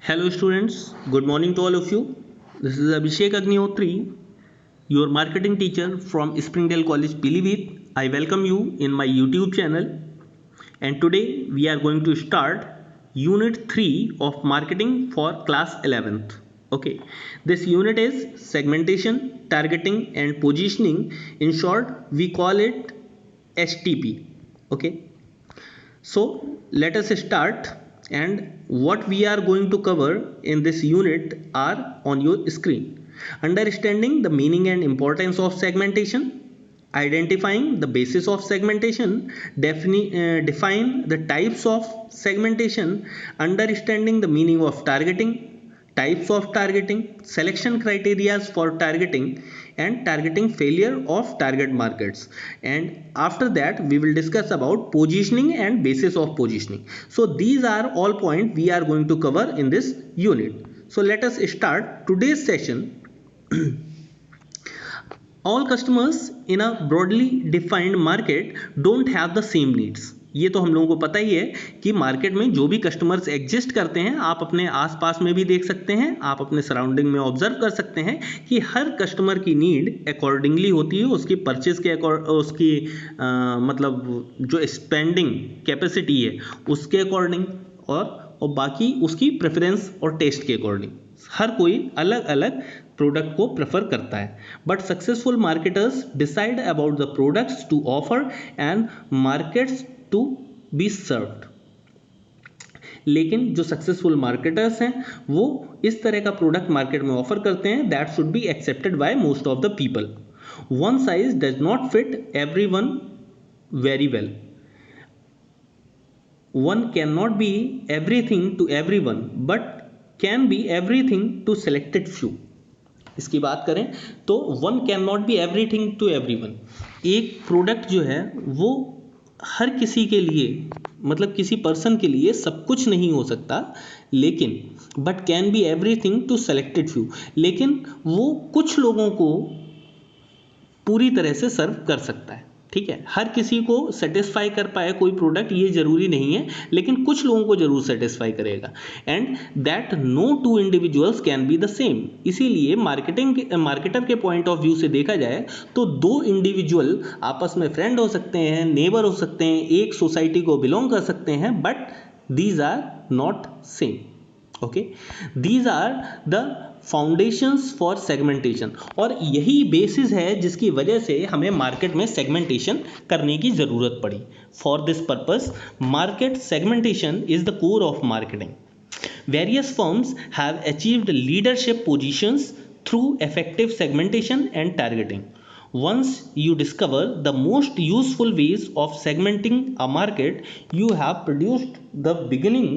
Hello students, good morning to all of you. This is Abhishek Agnihotri, your marketing teacher from Springdale College, Pilibhit. I welcome you in my YouTube channel, and today we are going to start Unit 3 of Marketing for Class 11th. Okay, this unit is segmentation, targeting and positioning. In short, we call it STP. Okay, so let us start, and what we are going to cover in this unit are on your screen. Understanding the meaning and importance of segmentation, identifying the basis of segmentation, define the types of segmentation, understanding the meaning of targeting, types of targeting, selection criteria for targeting, and targeting failure of target markets. And after that we will discuss about positioning and basis of positioning. So these are all points we are going to cover in this unit. So let us start today's session. All customers in a broadly defined market don't have the same needs. ये तो हम लोगों को पता ही है कि market में जो भी कस्टमर्स एग्जिस्ट करते हैं, आप अपने आसपास में भी देख सकते हैं, आप अपने सराउंडिंग में ऑब्जर्व कर सकते हैं कि हर कस्टमर की नीड अकॉर्डिंगली होती है, उसकी परचेज के उसकी मतलब जो स्पेंडिंग कैपेसिटी है उसके अकॉर्डिंग, और बाकी उसकी प्रेफरेंस और टेस्ट के अकॉर्डिंग हर कोई अलग अलग प्रोडक्ट को प्रेफर करता है. But successful marketers decide about the products to offer and markets to be served. लेकिन जो सक्सेसफुल मार्केटर्स हैं वो इस तरह का प्रोडक्ट मार्केट में ऑफर करते हैं that should be accepted by most of the people. One size does not fit everyone very well. One cannot be everything to everyone, but can be everything to selected few. इसकी बात करें तो one cannot be everything to everyone. एक product जो है वो हर किसी के लिए, मतलब किसी पर्सन के लिए सब कुछ नहीं हो सकता, लेकिन but can be everything to selected few, लेकिन वो कुछ लोगों को पूरी तरह से सर्व कर सकता है. ठीक है, हर किसी को सेटिस्फाई कर पाए कोई प्रोडक्ट ये जरूरी नहीं है, लेकिन कुछ लोगों को जरूर सेटिस्फाई करेगा. And that no two individuals can be the same. इसीलिए मार्केटर के पॉइंट ऑफ व्यू से देखा जाए तो दो इंडिविजुअल आपस में फ्रेंड हो सकते हैं, नेबर हो सकते हैं, एक सोसाइटी को बिलोंग कर सकते हैं, but these are not same. Okay, these are the foundations for segmentation. और यही बेसिस है जिसकी वजह से हमें मार्केट में सेगमेंटेशन करने की ज़रूरत पड़ी. For this purpose market segmentation is the core of marketing. Various firms have achieved leadership positions through effective segmentation and targeting. Once you discover the most useful ways of segmenting a market, you have produced the beginning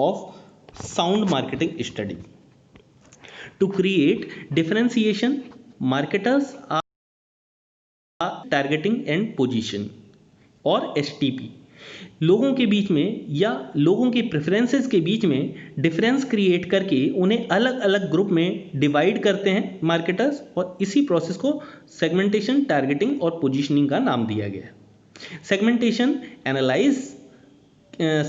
of sound marketing study. To create differentiation, marketers are targeting and position और STP. लोगों के बीच में या लोगों की preferences के बीच में difference create करके उन्हें अलग अलग ग्रुप में डिवाइड करते हैं मार्केटर्स, और इसी प्रोसेस को सेगमेंटेशन, टारगेटिंग और पोजीशनिंग का नाम दिया गया है.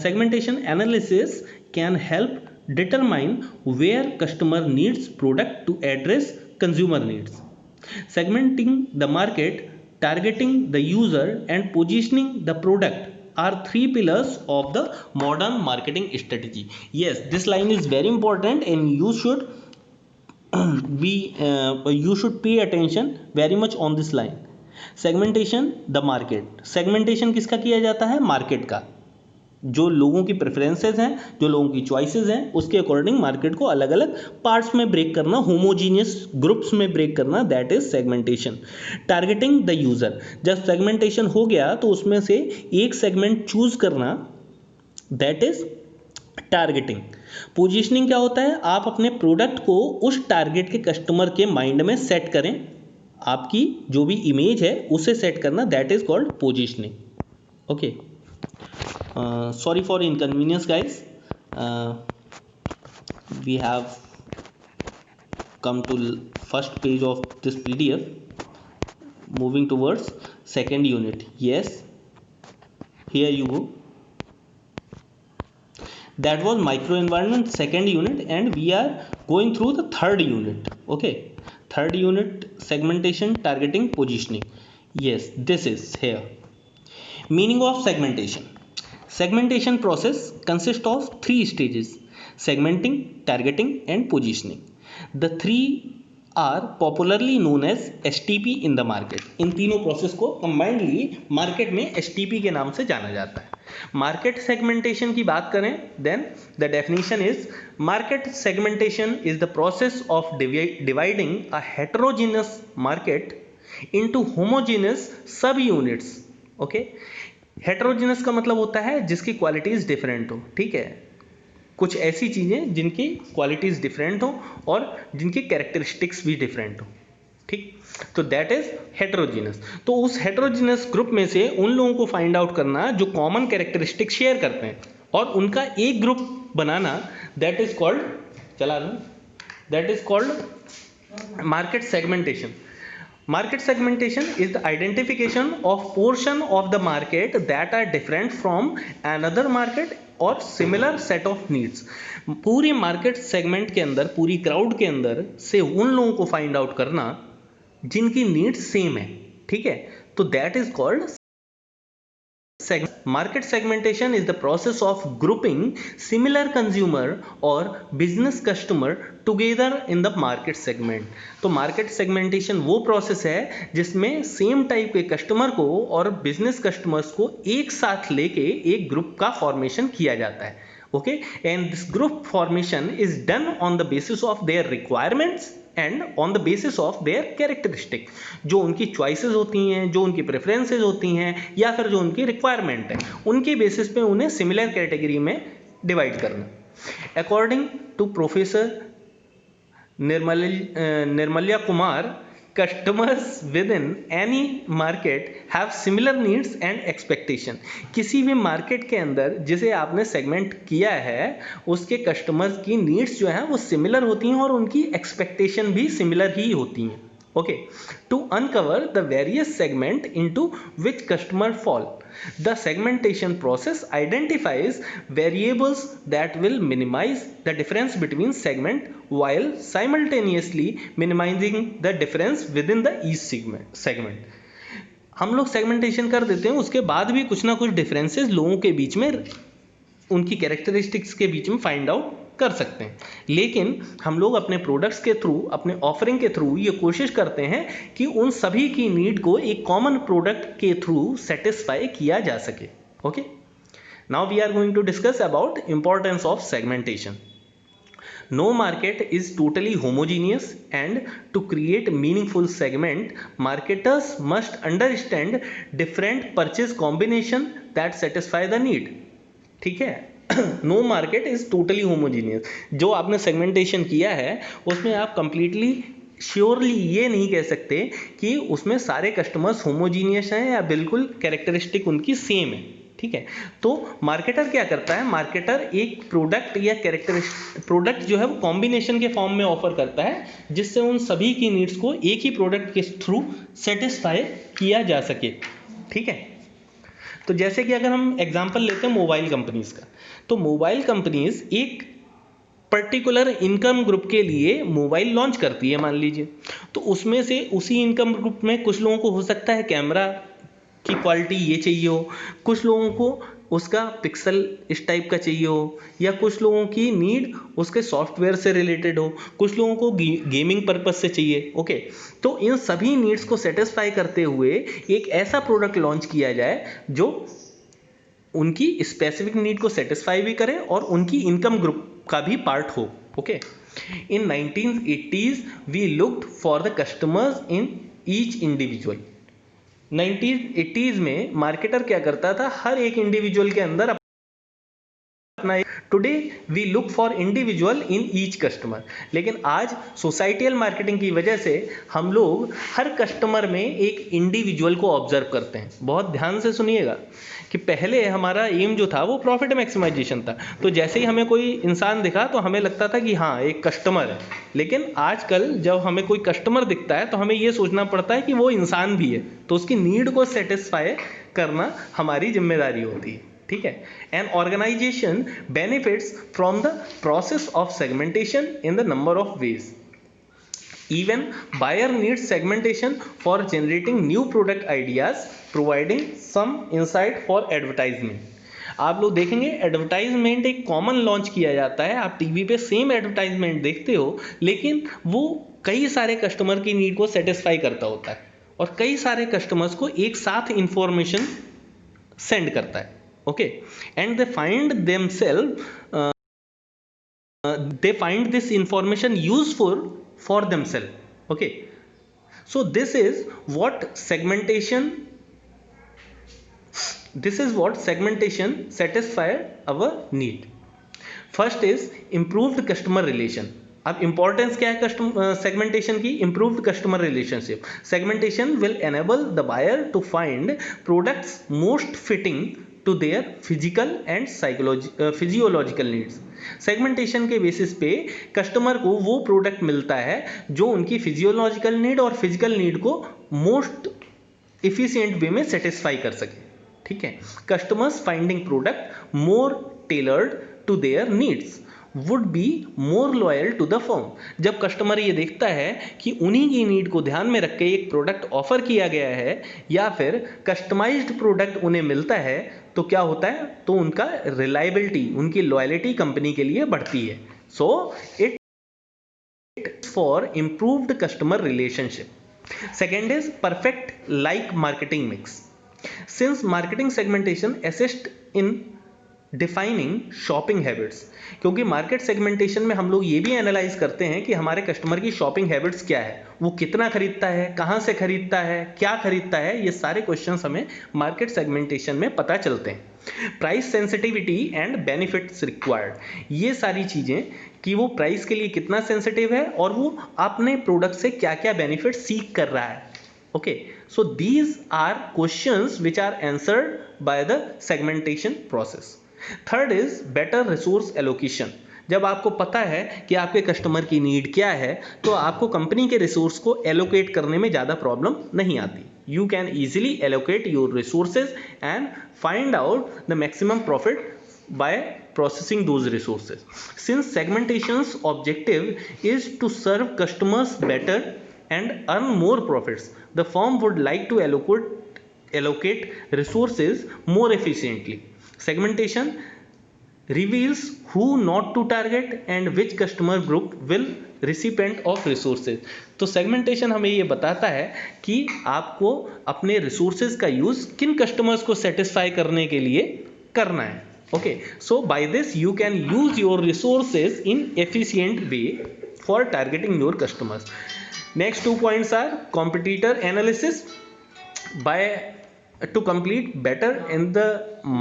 Segmentation analysis can help determine where customer needs product to address consumer needs. Segmenting the market, targeting the user and positioning the product are three pillars of the modern marketing strategy. Yes, this line is very important and you should pay attention very much on this line. Segmentation the market. Segmentation किसका किया जाता है? Market का. जो लोगों की preferences हैं, जो लोगों की चॉइसेस हैं, उसके अकॉर्डिंग मार्केट को अलग अलग पार्ट्स में ब्रेक करना, होमोजीनियस ग्रुप्स में ब्रेक करना, that is segmentation. Targeting the user. जब सेगमेंटेशन हो गया तो उसमें से एक सेगमेंट चूज करना, दैट इज टारगेटिंग. पोजीशनिंग क्या होता है? आप अपने प्रोडक्ट को उस टारगेट के कस्टमर के माइंड में सेट करें, आपकी जो भी इमेज है उसे सेट करना, that is called positioning. Okay, sorry for inconvenience guys. We have come to first page of this PDF, moving towards second unit. Yes, here you go. That was micro environment second unit, and we are going through the third unit. Okay, third unit, segmentation, targeting, positioning. Yes, this is here. Meaning of segmentation. Segmentation process consists of three stages: segmenting, targeting, and positioning. The three are popularly known as STP in the market. इन तीनों process को combinedly market में STP के नाम से जाना जाता है. Market segmentation की बात करें, then the definition is market segmentation is the process of dividing a heterogeneous market into homogeneous sub units. Okay, heterogeneous का मतलब होता है जिसकी क्वालिटीज डिफरेंट हो. ठीक है, कुछ ऐसी चीजें जिनकी क्वालिटीज डिफरेंट हो और जिनकी कैरेक्टरिस्टिक्स भी डिफरेंट हो. ठीक, तो दैट इज हेटेरोजेनस. तो उस हेटेरोजेनस ग्रुप में से उन लोगों को फाइंड आउट करना जो कॉमन कैरेक्टरिस्टिक शेयर करते हैं और उनका एक group banana, that is called, चला लूं, that is called market segmentation. Market segmentation is the identification of portion of the market that are different from another market or similar set of needs. पूरी market segment के अंदर, पूरी crowd के अंदर से उन लोगों को फाइंड आउट करना जिनकी नीड्स सेम है. ठीक है, तो that is called market segmentation is the process of grouping similar consumer or business customer together in the market segment. तो market segmentation वो प्रोसेस है जिसमें सेम टाइप के कस्टमर को और बिजनेस कस्टमर्स को एक साथ लेके एक ग्रुप का फॉर्मेशन किया जाता है. Okay, and this group formation is done on the basis of their requirements and on the basis of their characteristic. जो उनकी चॉइसेस होती हैं, जो उनकी प्रेफरेंसेस होती हैं, या फिर जो उनकी रिक्वायरमेंट है, उनके बेसिस पे उन्हें सिमिलर कैटेगरी में डिवाइड करना. According to professor Nirmalya Kumar, customers within any market have similar needs and expectation. किसी भी मार्केट के अंदर जिसे आपने सेगमेंट किया है उसके कस्टमर्स की नीड्स जो हैं वो सिमिलर होती हैं और उनकी एक्सपेक्टेशन भी सिमिलर ही होती हैं. Okay, to uncover the various segment into which customer fall, the segmentation process identifies variables that will minimize the difference between segment while simultaneously minimizing the difference within the each segment. हम लोग segmentation कर देते हैं, उसके बाद भी कुछ ना कुछ डिफरेंसेस लोगों के बीच में, उनकी कैरेक्टरिस्टिक्स के बीच में फाइंड आउट कर सकते हैं. लेकिन हम लोग अपने प्रोडक्ट्स के थ्रू, अपने ऑफरिंग के थ्रू ये कोशिश करते हैं कि उन सभी की नीड को एक कॉमन प्रोडक्ट के थ्रू सेटिस्फाई किया जा सके. Okay, now we are going to discuss about importance of segmentation. No market is totally homogeneous, and to create meaningful segment, marketers must understand different purchase combination that satisfy the need. ठीक है, no market is totally homogeneous. जो आपने segmentation किया है उसमें आप completely surely ये नहीं कह सकते कि उसमें सारे कस्टमर्स होमोजीनियस हैं या बिल्कुल कैरेक्टरिस्टिक उनकी सेम है. ठीक है, तो मार्केटर क्या करता है, मार्केटर एक प्रोडक्ट या प्रोडक्ट जो है वो कॉम्बिनेशन के फॉर्म में ऑफर करता है जिससे उन सभी की नीड्स को एक ही प्रोडक्ट के थ्रू सेटिस्फाई किया जा सके. ठीक है, तो जैसे कि अगर हम एग्जांपल लेते हैं मोबाइल कंपनीज का, तो मोबाइल कंपनीज एक पर्टिकुलर इनकम ग्रुप के लिए मोबाइल लॉन्च करती है, मान लीजिए. तो उसमें से उसी इनकम ग्रुप में कुछ लोगों को हो सकता है कैमरा की क्वालिटी ये चाहिए हो, कुछ लोगों को उसका पिक्सल इस टाइप का चाहिए हो, या कुछ लोगों की नीड उसके सॉफ्टवेयर से रिलेटेड हो, कुछ लोगों को गेमिंग पर्पस से चाहिए. ओके, तो इन सभी नीड्स को सेटिस्फाई करते हुए एक ऐसा प्रोडक्ट लॉन्च किया जाए जो उनकी स्पेसिफिक नीड को सेटिस्फाई भी करे और उनकी इनकम ग्रुप का भी पार्ट हो. Okay, in 1980s we looked for the customers in each individual. 1980s में मार्केटर क्या करता था, हर एक इंडिविजुअल के अंदर अपना. Today we look for individual in each customer. लेकिन आज सोसाइटियल मार्केटिंग की वजह से हम लोग हर कस्टमर में एक इंडिविजुअल को ऑब्जर्व करते हैं. बहुत ध्यान से सुनिएगा कि पहले हमारा एम जो था वो प्रॉफिट मैक्सिमाइजेशन था. तो जैसे ही हमें कोई इंसान दिखा तो हमें लगता था कि हाँ एक कस्टमर है. लेकिन आजकल जब हमें कोई कस्टमर दिखता है तो हमें ये सोचना पड़ता है कि वो इंसान भी है, तो उसकी नीड को सेटिस्फाई करना हमारी जिम्मेदारी होती है. ठीक है। An organisation benefits from the process of segmentation in the number of ways. Even buyer needs segmentation for generating new product ideas, providing some insight for advertisement. आप लोग देखेंगे एडवर्टाइजमेंट एक कॉमन लॉन्च किया जाता है, आप टीवी पे same advertisement देखते हो, लेकिन वो कई सारे कस्टमर की नीड को सेटिस्फाई करता होता है और कई सारे कस्टमर्स को एक साथ इंफॉर्मेशन सेंड करता है. Okay, and they find themself they find this information useful for themselves. Okay, so this is what segmentation satisfy our need. First is improved customer relation. अब इंपॉर्टेंस क्या है कस्टमर सेगमेंटेशन की? Improved customer relationship. Segmentation will enable the buyer to find products most fitting to their physical and physiological needs. Segmentation के basis पे customer को वो product मिलता है जो उनकी फिजियोलॉजिकल नीड और फिजिकल नीड को मोस्ट इफिशिएंट वे में सेटिस्फाई कर सके. ठीक है. Customers finding product more tailored to their needs would be more loyal to the firm. जब कस्टमर ये देखता है कि उन्हीं की नीड को ध्यान में रख के एक प्रोडक्ट ऑफर किया गया है या फिर कस्टमाइज्ड प्रोडक्ट उन्हें मिलता है, तो क्या होता है? तो उनका रिलायबिलिटी, उनकी लॉयलिटी कंपनी के लिए बढ़ती है. So it for improved customer relationship. Second is perfect like marketing mix. Since marketing segmentation assist in defining shopping habits. क्योंकि मार्केट सेगमेंटेशन में हम लोग ये भी एनालाइज करते हैं कि हमारे कस्टमर की शॉपिंग हैबिट्स क्या है, वो कितना खरीदता है, कहाँ से खरीदता है, क्या खरीदता है, ये सारे क्वेश्चंस हमें मार्केट सेगमेंटेशन में पता चलते हैं. Price sensitivity and benefits required. ये सारी चीज़ें कि वो प्राइस के लिए कितना सेंसिटिव है और वो अपने प्रोडक्ट से क्या क्या बेनिफिट सीख कर रहा है. Okay, so these are questions which are answered by the segmentation process. Third is better resource allocation. जब आपको पता है कि आपके कस्टमर की नीड क्या है तो आपको कंपनी के रिसोर्स को एलोकेट करने में ज़्यादा प्रॉब्लम नहीं आती. You can easily allocate your resources and find out the maximum profit by processing those resources. Since segmentation's objective is to serve customers better and earn more profits, the firm would like to allocate resources more efficiently. Segmentation reveals who not to target and which customer group will recipient of resources. तो segmentation हमें ये बताता है कि आपको अपने resources का use किन customers को satisfy करने के लिए करना है. Okay, so by this you can use your resources in efficient way for targeting your customers. Next 2 points are competitor analysis. By to complete better in the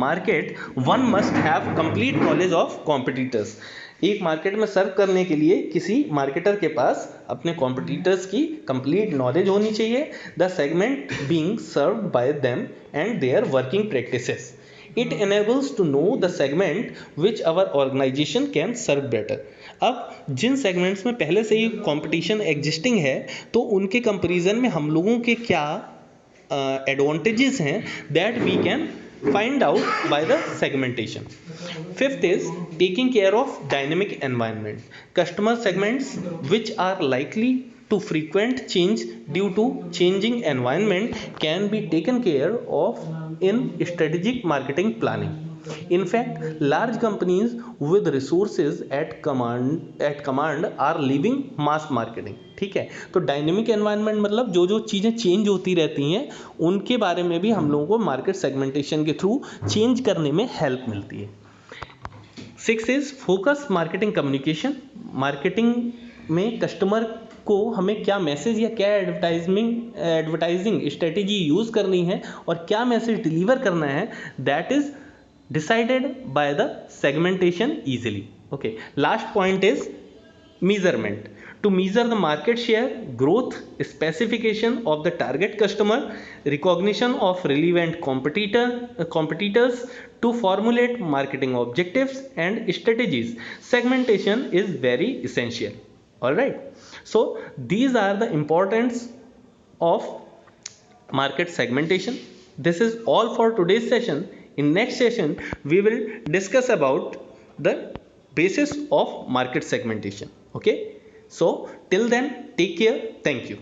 market, one must have complete knowledge of competitors. एक market में सर्व करने के लिए किसी marketer के पास अपने competitors की complete knowledge होनी चाहिए. The segment being served by them and their working practices. It enables to know the segment which our organization can serve better. अब जिन सेगमेंट्स में पहले से ही कंपटीशन एग्जिस्टिंग है तो उनके कंपैरिजन में हम लोगों के क्या एडवांटेजेस हैं that we can find out by the segmentation. Fifth is taking care of dynamic environment. Customer segments which are likely to frequent change due to changing environment can be taken care of in strategic marketing planning. In fact, large companies with resources at command are leaving mass marketing. ठीक है. तो dynamic environment मतलब जो जो चीज़ें change होती रहती हैं उनके बारे में भी हम लोगों को मार्केट सेगमेंटेशन के थ्रू चेंज करने में हेल्प मिलती है. 6 is focus marketing communication. Marketing में कस्टमर को हमें क्या मैसेज या क्या एडवर्टाइजिंग स्ट्रेटेजी यूज़ करनी है और क्या मैसेज डिलीवर करना है, that is decided by the segmentation easily. Okay, last point is measurement. To measure the market share, growth, specification of the target customer, recognition of relevant competitors to formulate marketing objectives and strategies, segmentation is very essential. All right, so these are the importance of market segmentation. This is all for today's session. In next session, we will discuss about the basis of market segmentation. Okay, so till then, take care. Thank you.